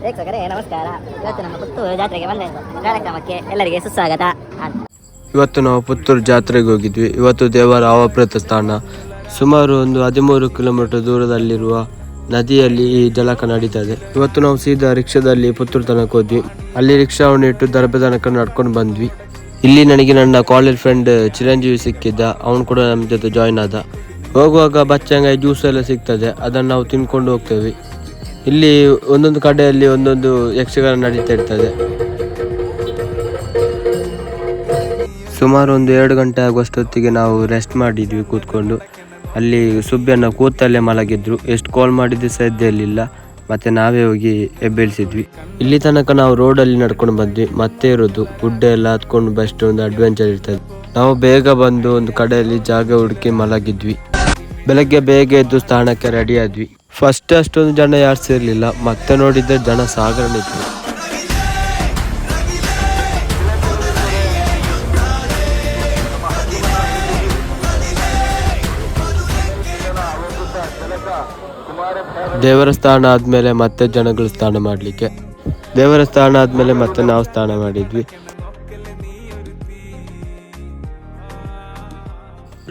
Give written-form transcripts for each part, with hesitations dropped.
ವೀಕ್ಷಕರೇ ನಮಸ್ಕಾರ. ಇವತ್ತು ನಮ್ಮ ಪುತ್ತೂರು ಜಾತ್ರೆಗೆ ಬಂದ ಕಾರ್ಯಕ್ರಮಕ್ಕೆ ಎಲ್ಲರಿಗೆ ಸುಸ್ವಾಗತ. ಇವತ್ತು ನಾವು ಪುತ್ತೂರು ಜಾತ್ರೆಗೆ ಹೋಗಿದ್ವಿ. ಇವತ್ತು ದೇವರ ಅವಭೃತ ಸ್ಥಾನ. ಸುಮಾರು ಒಂದು 13 ಕಿಲೋಮೀಟರ್ ದೂರದಲ್ಲಿರುವ ನದಿಯಲ್ಲಿ ಈ ಜಲಕ ನಡೀತದೆ. ಇವತ್ತು ನಾವು ಸೀದಾ ರಿಕ್ಷಾದಲ್ಲಿ ಪುತ್ತೂರು ತನಕ ಹೋದ್ವಿ. ಅಲ್ಲಿ ರಿಕ್ಷಾವನ್ನು ಇಟ್ಟು ದರ್ಬೆ ತನಕ ನಡ್ಕೊಂಡು ಬಂದ್ವಿ. ಇಲ್ಲಿ ನನಗೆ ನನ್ನ ಕಾಲೇಜ್ ಫ್ರೆಂಡ್ ಚಿರಂಜೀವಿ ಸಿಕ್ಕಿದ್ದ. ಅವನು ಕೂಡ ನಮ್ಮ ಜೊತೆ ಜಾಯ್ನ್ ಆದ. ಹೋಗುವಾಗ ಬಚ್ಚಂಗಾಯಿ ಜ್ಯೂಸ್ ಎಲ್ಲ ಸಿಗ್ತದೆ, ಅದನ್ನು ನಾವು ತಿನ್ಕೊಂಡು ಹೋಗ್ತೇವೆ. ಇಲ್ಲಿ ಒಂದೊಂದು ಕಡೆಯಲ್ಲಿ ಒಂದೊಂದು ಯಕ್ಷಗಾನ ನಡೀತಾ ಇರ್ತದೆ. ಸುಮಾರು ಒಂದು 2 ಗಂಟೆ ಆಗುವಷ್ಟೊತ್ತಿಗೆ ನಾವು ರೆಸ್ಟ್ ಮಾಡಿದ್ವಿ ಕೂತ್ಕೊಂಡು. ಅಲ್ಲಿ ಸುಬ್ಬಿಯನ್ನ ಕೂತಲ್ಲೇ ಮಲಗಿದ್ರು. ಎಷ್ಟು ಕಾಲ್ ಮಾಡಿದ್ದು ಸಹ ಎದ್ದೇಳಲಿಲ್ಲ. ಮತ್ತೆ ನಾವೇ ಹೋಗಿ ಎಬ್ಬೇಳಿಸಿದ್ವಿ. ಇಲ್ಲಿ ತನಕ ನಾವು ರೋಡಲ್ಲಿ ನಡ್ಕೊಂಡು ಬಂದ್ವಿ. ಮತ್ತೆ ಇರೋದು ಗುಡ್ಡ ಎಲ್ಲ ಹತ್ಕೊಂಡು ಬೆಸ್ಟ್ ಒಂದು ಅಡ್ವೆಂಚರ್ ಇರ್ತದೆ. ನಾವು ಬೇಗ ಬಂದು ಒಂದು ಕಡೆಯಲ್ಲಿ ಜಾಗ ಹುಡುಕಿ ಮಲಗಿದ್ವಿ. ಬೆಳಗ್ಗೆ ಬೇಗ ಎದ್ದು ಸ್ಥಾನಕ್ಕೆ ರೆಡಿ ಆದ್ವಿ. ಫಸ್ಟ್ ಅಷ್ಟೊಂದು ಜನ ಯಾರು ಸೇರ್ಲಿಲ್ಲ. ಮತ್ತೆ ನೋಡಿದ್ರೆ ಜನ ಸಾಗರಣೆ ಇತ್ತು. ದೇವರ ಸ್ಥಾನ ಆದ್ಮೇಲೆ ಮತ್ತೆ ಜನಗಳು ಸ್ನಾನ ಮಾಡ್ಲಿಕ್ಕೆ. ದೇವರ ಸ್ಥಾನ ಆದ್ಮೇಲೆ ಮತ್ತೆ ನಾವು ಸ್ನಾನ ಮಾಡಿದ್ವಿ.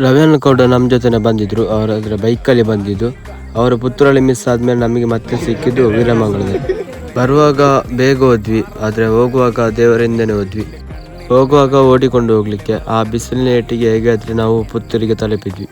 ರವಿಯನ್ನ ಕೂಡ ನಮ್ಮ ಜೊತೆನೆ ಬಂದಿದ್ರು. ಅವರ ಬೈಕಲ್ಲಿ ಬಂದಿದ್ದು. ಅವರು ಪುತ್ತೂರಲ್ಲಿ ಮಿಸ್ ಆದ್ಮೇಲೆ ನಮಗೆ ಮತ್ತೆ ಸಿಕ್ಕಿದ್ದು ವೀರಮಂಗಲದಲ್ಲಿ. ಬರುವಾಗ ಬೇಗ ಹೋದ್ವಿ, ಆದರೆ ಹೋಗುವಾಗ ದೇವರಿಂದನೇ ಹೋದ್ವಿ. ಹೋಗುವಾಗ ಓಡಿಕೊಂಡು ಹೋಗ್ಲಿಕ್ಕೆ ಆ ಬಿಸಿಲಿನ ಏಟಿಗೆ ಹೇಗಾದ್ರೆ ನಾವು ಪುತ್ತೂರಿಗೆ ತಲುಪಿದ್ವಿ.